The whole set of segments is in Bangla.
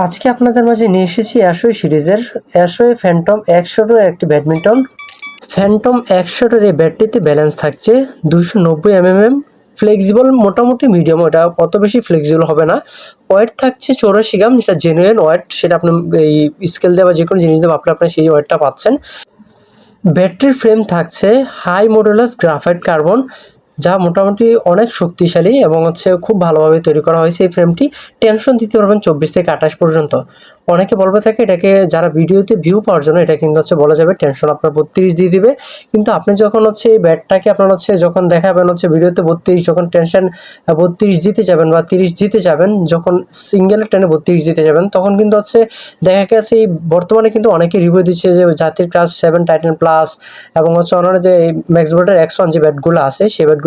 আজকে আপনাদের মাঝে নিয়ে এসেছি অ্যাশোয় সিরিজের অ্যাশোয় ফ্যান্টম 100 একটি ব্যাডমিন্টন। ফ্যান্টম 100 এই ব্যাটটিতে ব্যালেন্স থাকছে 290 mm, ফ্লেক্সিবল মোটামুটি মিডিয়াম, ওটা অত বেশি ফ্লেক্সিবল হবে না। ওয়েট থাকছে 84 গ্রাম, যেটা জেনুইন ওয়েট, সেটা আপনি এই স্কেল দেওয়া যে কোনো জিনিস দেওয়া আপনার সেই ওয়েটটা পাচ্ছেন। ব্যাটারির ফ্রেম থাকছে হাই মডুলাস গ্রাফাইট কার্বন, যা মোটামুটি অনেক শক্তিশালী এবং খুব ভালোভাবে তৈরি করা হয়েছে। এই ফ্রেমটি টেনশন দিতে পারবেন 24 থেকে 28 পর্যন্ত। অনেকে বলবে থাকে এটাকে যারা ভিডিওতে ভিউ পাওয়ার জন্য এটা কিন্তু বলা যাবে টেনশন আপনার 32 দিয়ে দিবে, কিন্তু আপনি যখন এই ব্যাটটাকে আপনার যখন দেখাবেন ভিডিওতে 32, যখন টেনশন 32 দিতে যাবেন বা 30 দিতে যাবেন, যখন সিঙ্গেল টেনে 32 দিতে যাবেন, তখন কিন্তু দেখা গেছে এই বর্তমানে কিন্তু অনেকে রিভিউ দিচ্ছে যে জাতির ক্লাস 7 টাইটান প্লাস এবং অন্যান্য যে ম্যাক্স বোর্ডের X1 যে ব্যাটগুলো আছে সেই ব্যাটগুলো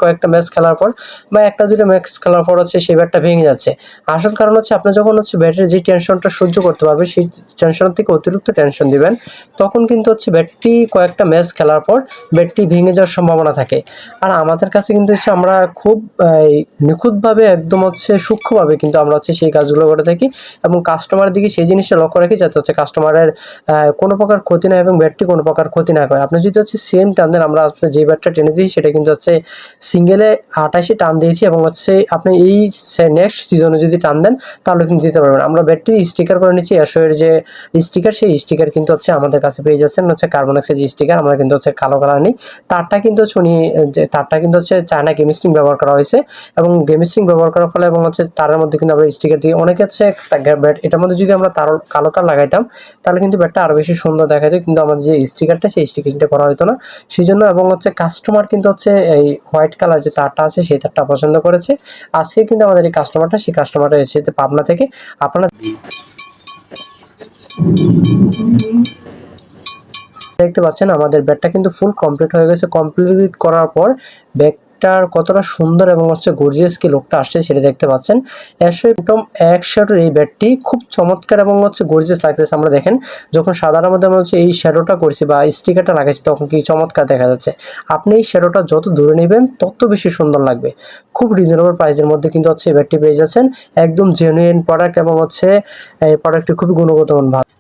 কয়েকটা ম্যাচ খেলার পর বা একটা দুটো ম্যাচ খেলার পর সেই ব্যাটটা ভেঙে যাচ্ছে। আসল কারণ আপনি যখন ব্যাটের যে টেনশনটা সহ্য করতে পারবে সেই টেনশন থেকে অতিরিক্ত টেনশন দিবেন, তখন কিন্তু ব্যাটটি কয়েকটা ম্যাচ খেলার পর ব্যাটটি ভেঙে যাওয়ার সম্ভাবনা থাকে। আর আমাদের কাছে কিন্তু আমরা খুব নিখুঁতভাবে একদম সূক্ষ্মভাবে কিন্তু আমরা সেই কাজগুলো করে থাকি এবং কাস্টমারের দিকে সেই জিনিসটা লক্ষ্য রাখি যাতে কাস্টমারের কোনো প্রকার ক্ষতি না এবং ব্যাটটি কোনো প্রকার ক্ষতি না করে। আপনি যদি সেম টান দেন, আমরা যে ব্যাটটা টেনে দিয়েছি সেটা কিন্তু সিঙ্গেলে 28 টান দিয়েছি এবং আপনি এই নেক্সট সিজনে যদি টান দেন তাহলে কিন্তু দিতে পারবেন। আমরা ব্যাটটি স্টিকার করে নিচ্ছি অ্যাশোয়ের যে স্টিকার, সেই স্টিকার কিন্তু আমাদের কাছে পেয়ে যাচ্ছেন কার্বনেক্সের যে স্টিকার। আমরা কিন্তু কালো কালার নেই, তারটা কিন্তু উনি যে তারটা কিন্তু চায়না গেমিস্ট্রিং ব্যবহার করা হয়েছে এবং গেমিস্ট্রিং ব্যবহার করার ফলে এবং তারের মধ্যে কিন্তু আমরা স্টিকার দিই। অনেকে ব্যাট এটার মধ্যে যদি আমরা কালো তার লাগাইতাম তাহলে কিন্তু ব্যাটটা আরো বেশি সুন্দর দেখাতো, কিন্তু আমাদের যে স্টিকারটা সেই স্টিকারটা করা হতো না সেই জন্য। এবং কাস্টমার কিন্তু এই হোয়াইট কালার যে তারটা আছে সেই তারটা পছন্দ করেছে। আজকে কিন্তু আমাদের এই কাস্টমারটা সেই কাস্টমারটা এসেছে পাবনা থেকে। আপনারা দেখতে পাচ্ছেন আমাদের ব্যাটটা কিন্তু ফুল কমপ্লিট হয়ে গেছে। কমপ্লিট করার পর ব্যাগটার কতটা সুন্দর এবং গর্জিয়াস কি লুকটা আসছে সেটা দেখতে পাচ্ছেন। অ্যাশোয় ফ্যান্টম 100 এই ব্যাটটি খুব চমৎকার এবং গর্জিয়াস লাগতেছে। আমরা দেখেন যখন সাদার মধ্যে আমরা এই শ্যাডোটা করছি বা স্টিকারটা লাগাইছি তখন কি চমৎকার দেখা যাচ্ছে। আপনি এই শ্যাডোটা যত দূরে নেবেন তত বেশি সুন্দর লাগবে। খুব রিজনেবল প্রাইসের মধ্যে কিন্তু এই ব্যাটটি পেয়ে যাচ্ছেন। একদম জেনুইন প্রোডাক্ট এবং এই প্রোডাক্টটি খুবই গুণগত মান ভালো।